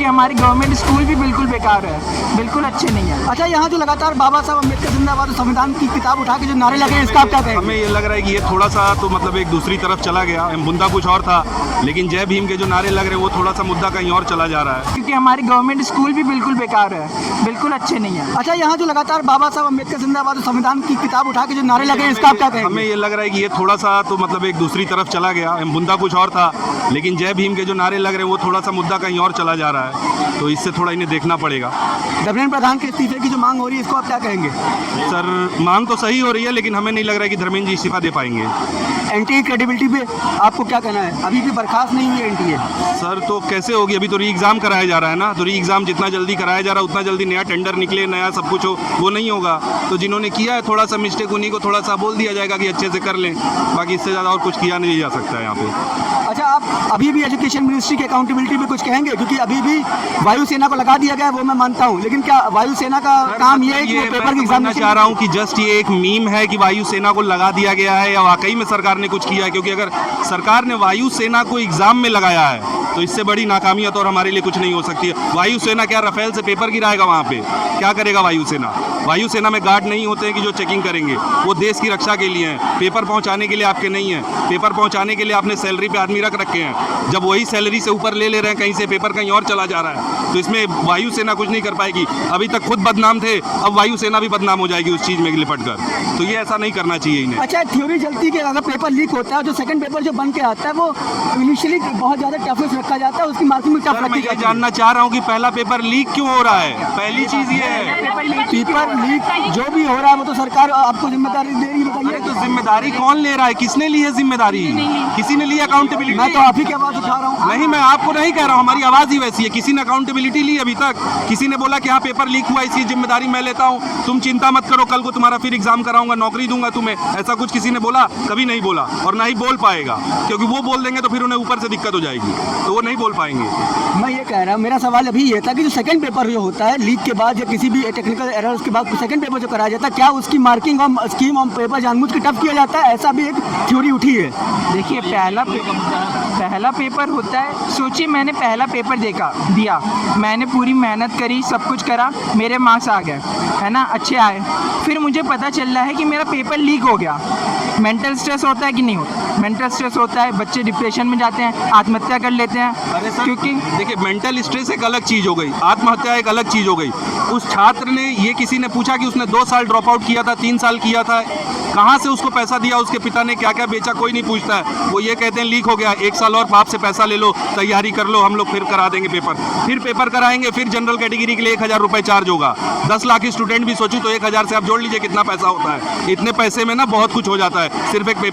क्योंकि हमारी government school भी बिल्कुल बेकार है, बिल्कुल अच्छे नहीं है। अच्छा, यहाँ जो लगातार बाबा साहब अम्बेडकर जिंदाबाद और संविधान की किताब उठा के जो नारे लगे हैं, इसका आप क्या कहेंगे? हमें ये लग रहा है कि ये थोड़ा सा तो मतलब एक दूसरी तरफ चला गया। मुद्दा कुछ और था, लेकिन जय भीम के जो नारे लग रहे हैं वो थोड़ा सा मुद्दा कहीं और चला जा रहा है। क्योंकि हमारी गवर्नमेंट स्कूल भी बिल्कुल बेकार है, बिल्कुल अच्छे नहीं है। अच्छा, यहाँ जो लगातार बाबा साहब अम्बेडकर जिंदाबाद और संविधान की किताब उठा के जो नारे लगे हैं, इसका आप क्या कहेंगे? हमें ये लग रहा है कि ये थोड़ा सा तो मतलब एक दूसरी तरफ चला गया। मुद्दा कुछ और था, लेकिन जय भीम के जो नारे लग रहे हैं वो थोड़ा सा मुद्दा कहीं और चला जा रहा है, तो इससे थोड़ा इन्हें देखना पड़ेगा। धर्मेंद्र प्रधान के इस्तीफे की जो मांग हो रही है, इसको आप क्या कहेंगे? सर, मांग तो सही हो रही है, लेकिन हमें नहीं लग रहा है कि धर्मेंद्र जी इस्तीफा दे पाएंगे। एनटीए क्रेडिबिलिटी पे आपको क्या कहना है? अभी भी बर्खास्त नहीं हुई एनटीए। सर, तो कैसे होगी? अभी तो री एग्ज़ाम कराया जा रहा है ना, तो री एग्ज़ाम जितना जल्दी कराया जा रहा है उतना जल्दी नया टेंडर निकले, नया सब कुछ हो, वो नहीं होगा। तो जिन्होंने किया है थोड़ा सा मिस्टेक, उन्हीं को थोड़ा सा बोल दिया जाएगा कि अच्छे से कर लें, बाकी इससे ज़्यादा और कुछ किया नहीं जा सकता है यहाँ पे। अच्छा, आप अभी भी एजुकेशन मिनिस्ट्री की अकाउंटेबिलिटी पे कुछ कहेंगे? क्योंकि अभी भी वायुसेना को लगा दिया गया है, वो मैं मानता हूँ, लेकिन क्या वायुसेना का काम ये है कि वो पेपर की मैं चाह रहा हूँ कि जस्ट ये एक मीम है कि वायुसेना को लगा दिया गया है या वाकई में सरकार ने कुछ किया है? क्योंकि अगर सरकार ने वायुसेना को एग्जाम में लगाया है तो इससे बड़ी नाकामियत और हमारे लिए कुछ नहीं हो सकती है। वायुसेना क्या रफेल से पेपर गिराएगा? वहाँ पे क्या करेगा वायुसेना? वायुसेना में गार्ड नहीं होते हैं कि जो चेकिंग करेंगे, वो देश की रक्षा के लिए हैं। पेपर पहुँचाने के लिए आपके नहीं है, पेपर पहुँचाने के लिए आपने सैलरी पे आदमी रख रखे हैं। जब वही सैलरी से ऊपर ले रहे हैं कहीं से, पेपर कहीं और चला जा रहा है, तो इसमें वायुसेना कुछ नहीं कर पाएगी। अभी तक खुद बदनाम थे, अब वायुसेना भी बदनाम हो जाएगी उस चीज़ में लिपट कर। तो ये ऐसा नहीं करना चाहिए इन्हें। अच्छा, थ्योरी चलती है कि अगर पेपर लीक होता है, जो सेकंड पेपर जो बन के आता है वो इनिशियली बहुत ज़्यादा टफेस्ट रखा जाता है, उसकी मार्किंग भी टफ मैं रखी ये जाती है। जानना चाह रहा हूँ कि पहला पेपर लीक क्यों हो रहा है? पहली चीज़ ये है। पेपर लीक जो भी हो रहा है वो तो सरकार आपको जिम्मेदारी दे रही है, अरे बताइए। तो जिम्मेदारी कौन ले रहा है? किसने ली है जिम्मेदारी? किसी ने ली अकाउंटेबिलिटी? मैं तो आप ही की आवाज़ उठा रहा हूँ। नहीं, मैं आपको नहीं कह रहा हूँ, हमारी आवाज़ ही वैसी है। किसी ने अकाउंटेबिलिटी ली अभी तक? किसी ने बोला कि हाँ पेपर लीक हुआ, इसकी जिम्मेदारी मैं लेता हूँ, तुम चिंता मत करो, कल को तुम्हारा फिर एग्जाम कराऊंगा, नौकरी दूंगा तुम्हें? ऐसा कुछ किसी ने बोला? कभी नहीं बोला, और ना ही बोल पाएगा, क्योंकि वो बोल देंगे तो फिर उन्हें ऊपर से दिक्कत हो जाएगी, तो वो नहीं बोल पाएंगे। मैं ये कह रहा हूँ, मेरा सवाल अभी ये था कि जो सेकंड पेपर जो होता है लीक के बाद या किसी भी टेक्निकल एरर्स के बाद सेकंड पेपर जो कराया जाता है, क्या उसकी मार्किंग और स्कीम और पेपर जानबूझ के टफ किया जाता है? ऐसा भी एक थ्योरी उठी है। देखिए, पहला पेपर होता है, सोचिए मैंने पहला पेपर दिया, मैंने पूरी मेहनत करी, सब कुछ करा, मेरे मार्क्स आ गए, है ना, अच्छे आए। फिर मुझे पता चल रहा है कि मेरा पेपर लीक हो गया। मेंटल स्ट्रेस होता है कि नहीं होता? मेंटल स्ट्रेस होता है, बच्चे डिप्रेशन में जाते हैं, आत्महत्या कर लेते हैं। अरे सर, क्योंकि देखिए, मेंटल स्ट्रेस एक अलग चीज़ हो गई, आत्महत्या एक अलग चीज़ हो गई। उस छात्र ने, ये किसी ने पूछा कि उसने 2 साल ड्रॉप आउट किया था, 3 साल किया था, कहाँ से उसको पैसा दिया, उसके पिता ने क्या क्या बेचा, कोई नहीं पूछता है। वो ये कहते हैं लीक हो गया, 1 साल और बाप से पैसा ले लो, तैयारी कर लो, हम लोग फिर करा देंगे पेपर। फिर पेपर कराएंगे, फिर जनरल कैटेगरी के लिए 1000 रुपये चार्ज होगा। 10 लाख स्टूडेंट भी सोचूं तो 1000 से आप जोड़ लीजिए कितना पैसा होता है। इतने पैसे में ना बहुत कुछ हो जाता है, सिर्फ एक पेपर